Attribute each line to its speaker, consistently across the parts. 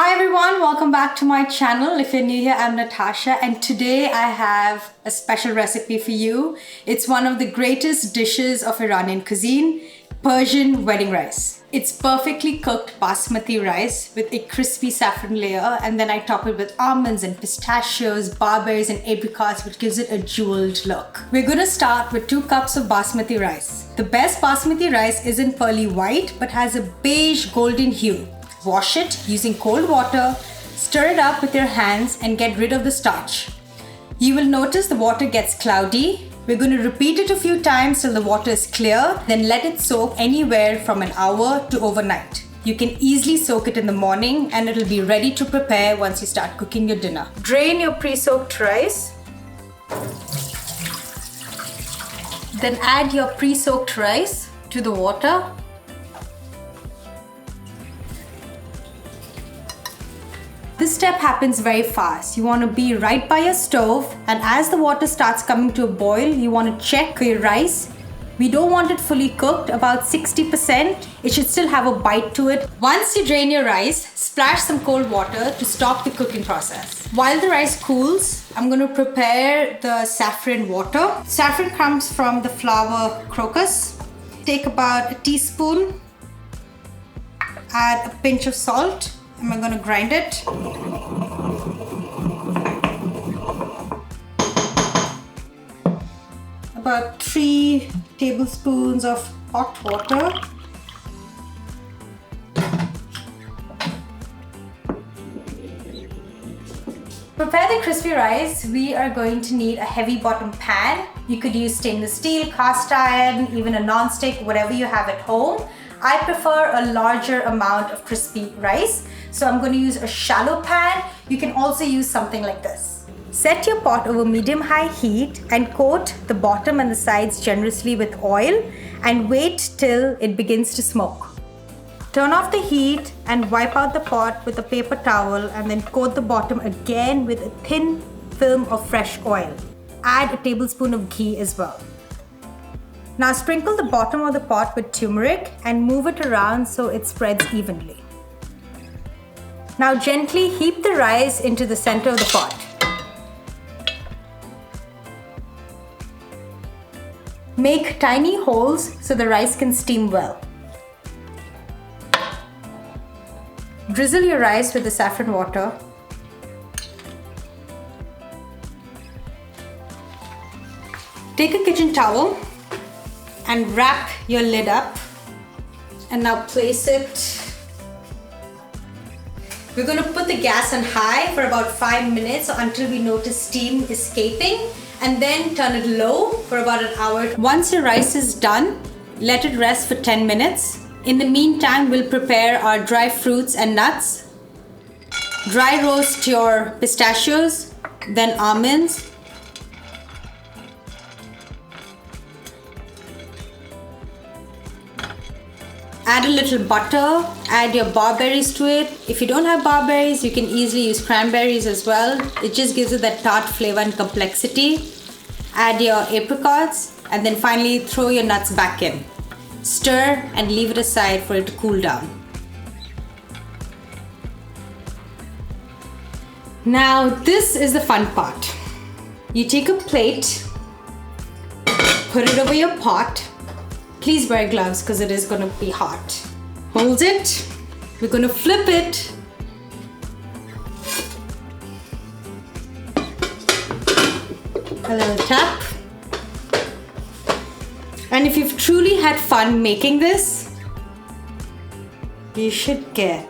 Speaker 1: Hi everyone, welcome back to my channel. If you're new here, I'm Natasha and today I have a special recipe for you. It's one of the greatest dishes of Iranian cuisine, Persian wedding rice. It's perfectly cooked basmati rice with a crispy saffron layer, and then I top it with almonds and pistachios, barberries and apricots, which gives it a jeweled look. We're gonna start with 2 cups of basmati rice. The best basmati rice isn't pearly white but has a beige golden hue. Wash it using cold water, stir it up with your hands and get rid of the starch. You will notice the water gets cloudy. We're going to repeat it a few times till the water is clear, then let it soak anywhere from an hour to overnight. You can easily soak it in the morning and it'll be ready to prepare once you start cooking your dinner. Drain your pre-soaked rice. Then add your pre-soaked rice to the water. This step happens very fast. You want to be right by your stove, and as the water starts coming to a boil, you want to check for your rice. We don't want it fully cooked, about 60%. It should still have a bite to it. Once you drain your rice, splash some cold water to stop the cooking process. While the rice cools, I'm going to prepare the saffron water. Saffron comes from the flower crocus. Take about a teaspoon, add a pinch of salt. I'm going to grind it. About 3 tablespoons of hot water. To prepare the crispy rice, we are going to need a heavy bottom pan. You could use stainless steel, cast iron, even a non-stick, whatever you have at home. I prefer a larger amount of crispy rice, so I'm going to use a shallow pan. You can also use something like this. Set your pot over medium-high heat and coat the bottom and the sides generously with oil and wait till it begins to smoke. Turn off the heat and wipe out the pot with a paper towel and then coat the bottom again with a thin film of fresh oil. Add a tablespoon of ghee as well. Now sprinkle the bottom of the pot with turmeric and move it around so it spreads evenly. Now gently heap the rice into the center of the pot. Make tiny holes so the rice can steam well. Drizzle your rice with the saffron water. Take a kitchen towel and wrap your lid up, and now place it. We're going to put the gas on high for about 5 minutes or until we notice steam escaping, and then turn it low for about an hour. Once your rice is done, let it rest for 10 minutes. In the meantime, we'll prepare our dry fruits and nuts. Dry roast your pistachios, then almonds. Add a little butter, add your barberries to it. If you don't have barberries, you can easily use cranberries as well. It just gives it that tart flavor and complexity. Add your apricots and then finally throw your nuts back in. Stir and leave it aside for it to cool down. Now this is the fun part. You take a plate, put it over your pot. Please wear gloves because it is going to be hot. Hold it. We're going to flip it. A little tap. And if you've truly had fun making this, you should get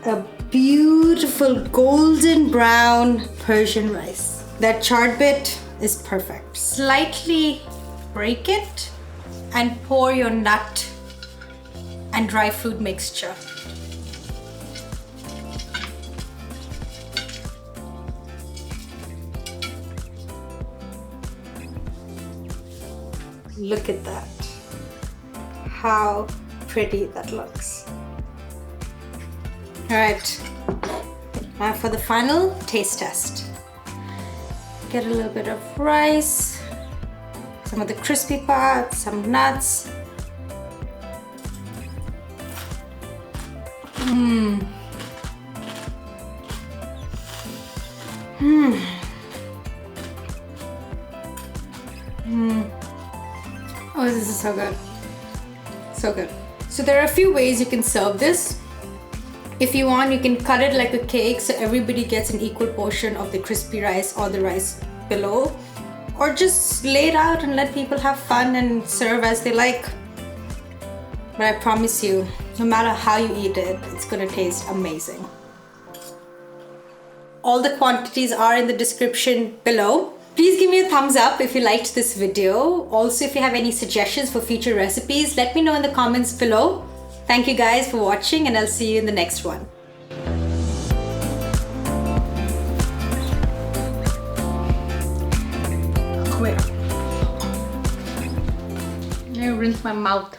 Speaker 1: a beautiful golden brown Persian rice. That charred bit is perfect. Slightly break it and pour your nut and dry fruit mixture. Look at that. How pretty that looks. All right, now for the final taste test. Get a little bit of rice, some of the crispy parts, some nuts. Oh, this is so good. So good. So there are a few ways you can serve this. If you want, you can cut it like a cake so everybody gets an equal portion of the crispy rice or the rice below. Or just lay it out and let people have fun and serve as they like. But I promise you, no matter how you eat it, it's gonna taste amazing. All the quantities are in the description below. Please give me a thumbs up if you liked this video. Also, if you have any suggestions for future recipes, let me know in the comments below. Thank you guys for watching, and I'll see you in the next one. Wait. I rinse my mouth.